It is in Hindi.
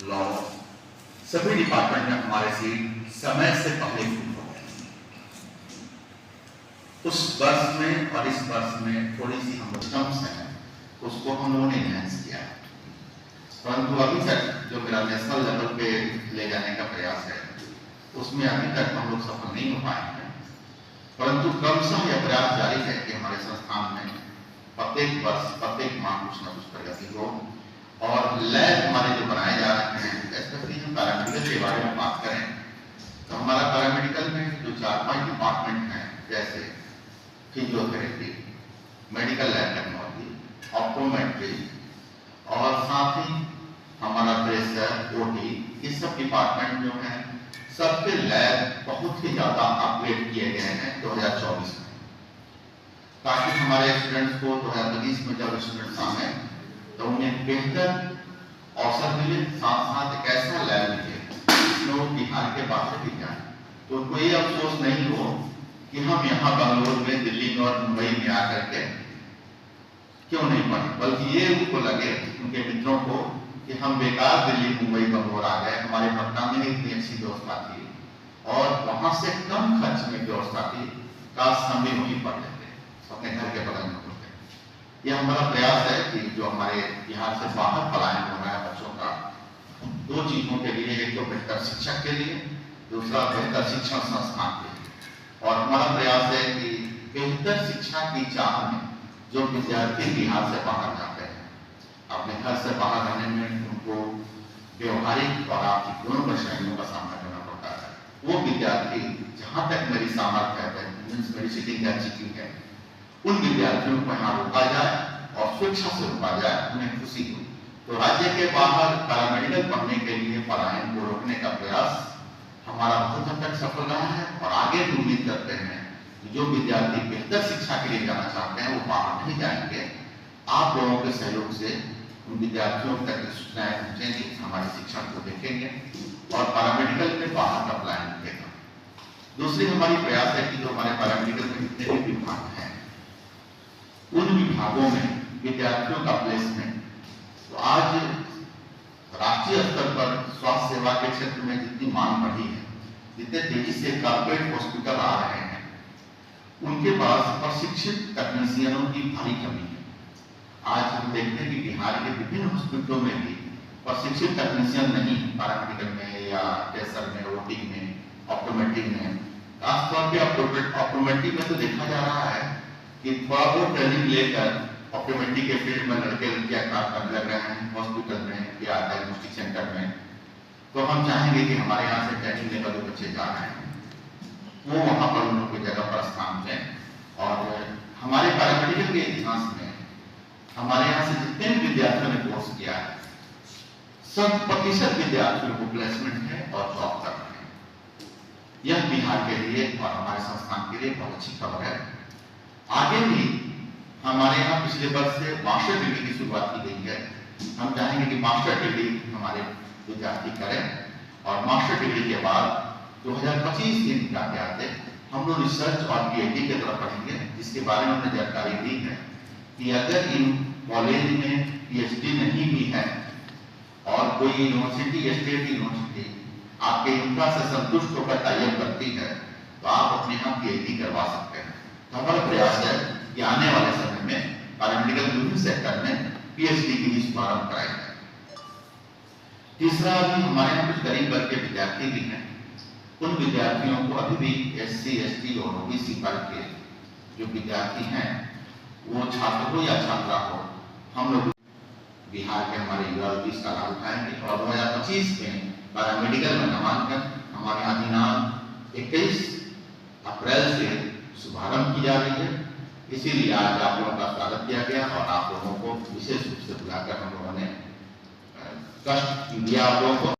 लॉ, सभी डिपार्टमेंट में हमारे सीट समय से पहले फुल हो गए। उस वर्ष में और इस वर्ष में थोड़ी सी हम टर्म्स हैं, उसको हम लोगों ने एनहांस किया, परंतु अभी तक जो मेरा नेशनल लेवल पे ले जाने का प्रयास है उसमें अभी तक हम लोग सफल नहीं हो पाए हैं। परंतु क्रमशः यह प्रयास जारी है कि हमारे संस्थान में प्रत्येक वर्ष प्रत्येक माह कुछ न कुछ प्रगति हो। और लैब हमारे जो बनाए जा रहे हैं, स्पेशली हम पैरामेडिकल के बारे में बात करें तो हमारा पैरामेडिकल में जो 4-5 डिपार्टमेंट हैं, जैसे physiotherapy, medical lab technology, optometry और साथ ही हमारा प्रेशर, ओटी, ये सब डिपार्टमेंट जो हैं सबके लैब बहुत ही ज्यादा अपग्रेड किए गए हैं 2024 में, ताकि हमारे स्टूडेंट्स को 2025 में जब स्टूडेंट्स आए तो उन्हें बेहतर अवसर मिले, साथ साथ एक ऐसा लैब मिले जिसमें वो बिहार के बाहर भी जाए तो उनको ये अफसोस नहीं हो कि हम यहाँ बंगलोर में, दिल्ली में और मुंबई में आकर के क्यों नहीं पढ़े, बल्कि ये उनको लगे, उनके मित्रों को, कि हम बेकार दिल्ली, मुंबई, बंगलोर आ गए, हमारे पटना में इतनी अच्छी व्यवस्था थी और वहां से कम खर्च में व्यवस्था थी, काश हम भी वहीं पढ़ लेते, अपने घर के बगल में होते। यह हमारा प्रयास है कि जो हमारे बिहार से बाहर पलायन हो रहा है बच्चों का, 2 चीजों के लिए, एक तो बेहतर शिक्षक के लिए, दूसरा बेहतर शिक्षण संस्थान के लिए। और हमारा प्रयास है कि बेहतर शिक्षा की चाह में जो विद्यार्थी बिहार से बाहर जाते हैं, अपने घर से बाहर रहने में उनको व्यवहारिक और आर्थिक दोनों परेशानियों का सामना करना पड़ता है, वो विद्यार्थी जहां तक मेरी सामर्थ्य है, मेरी सीटिंग कैपेसिटी है, उन विद्यार्थियों को यहाँ रोका जाए और स्वेच्छा से रोका जाए, उन्हें खुशी हो। तो राज्य के बाहर पैरामेडिकल पढ़ने के लिए पलायन को रोकने का प्रयास हमारा बहुत हद तक सफल रहा है और आगे भी उम्मीद करते हैं कि जो विद्यार्थी बेहतर शिक्षा के लिए जाना चाहते हैं वो बाहर नहीं जाएंगे। आप लोगों के सहयोग से उन विद्यार्थियों तक सूचनाएं पहुंचेंगी, हमारे शिक्षण को देखेंगे और पैरामेडिकल में बाहर का प्लान दिखेगा। दूसरी हमारी प्रयास है कि जो हमारे पैरामेडिकल में जितने भी विभाग हैं, उन विभागों में विद्यार्थियों का प्लेसमेंट, तो आज राष्ट्रीय स्तर पर स्वास्थ्य सेवा के क्षेत्र में जितनी मांग बढ़ी है, जितने तेजी से कॉर्पोरेट हॉस्पिटल आ रहे हैं, उनके पास प्रशिक्षित तकनीशियनों की भारी कमी है। आज हम देखते हैं कि बिहार के विभिन्न हॉस्पिटलों में भी प्रशिक्षित तकनीशियन नहीं, पैरामेडिकल में या कैंसर में, ओटी में, ऑप्टोमेट्री में, खासतौर पे ऑप्टोमेट्री में तो देखा जा रहा है कि थोड़ा बहुत ट्रेनिंग लेकर ऑप्टोमेट्री के फील्ड में लड़के लड़कियां काम करने लग रहे हैं हॉस्पिटल में या डायग्नोस्टिक सेंटर में। तो हम चाहेंगे कि हमारे यहाँ से ट्रेनिंग लेकर जो बच्चे जा रहे हैं वो वहां पर उन लोगों की जगह पर स्थान दें। और हमारे पैरामेडिकल के इतिहास में हमारे यहाँ से जितने भी विद्यार्थियों ने कोर्स किया है, 100% विद्यार्थियों को प्लेसमेंट है और जॉब कर रहे हैं। यह बिहार के लिए और हमारे संस्थान के लिए बहुत अच्छी खबर है। आगे भी हमारे यहाँ पिछले वर्ष से मास्टर डिग्री की शुरुआत की गई है। हम चाहेंगे कि मास्टर डिग्री हमारे विद्यार्थी करें और मास्टर डिग्री के बाद 2025 के आते हम लोग रिसर्च और पीएचडी की तरफ बढ़ेंगे, जिसके बारे में हमने जानकारी दी है कि अगर इन कॉलेज में पीएचडी नहीं भी है और कोई यूनिवर्सिटी, स्टेट यूनिवर्सिटी आपके इंफ्रा से संतुष्ट होकर टाइप करती है तो आप अपने यहाँ पीएचडी करवा सकते हैं। तो हमारा प्रयास है कि आने वाले समय में पैरामेडिकल विभिन्न सेक्टर में पीएचडी की भी शुभारंभ कराई जाए। तीसरा, अभी हमारे यहाँ कुछ गरीब वर्ग के विद्यार्थी भी हैं, उन विद्यार्थियों को अभी भी एससी, एसटी और ओबीसी वर्ग के जो विद्यार्थी हैं, वो छात्र हो या छात्रा हो, हम लोग बिहार के हमारे युवा इसका लाभ उठाएंगे और 2025 में पैरामेडिकल में नामांकन हमारे यहाँ दिनांक 21 अप्रैल से शुभारंभ की जा रही है। इसीलिए आज आप लोगों का स्वागत किया गया और आप लोगों को विशेष रूप से बुलाकर हम लोगों ने कष्ट दिया आप लोगों को।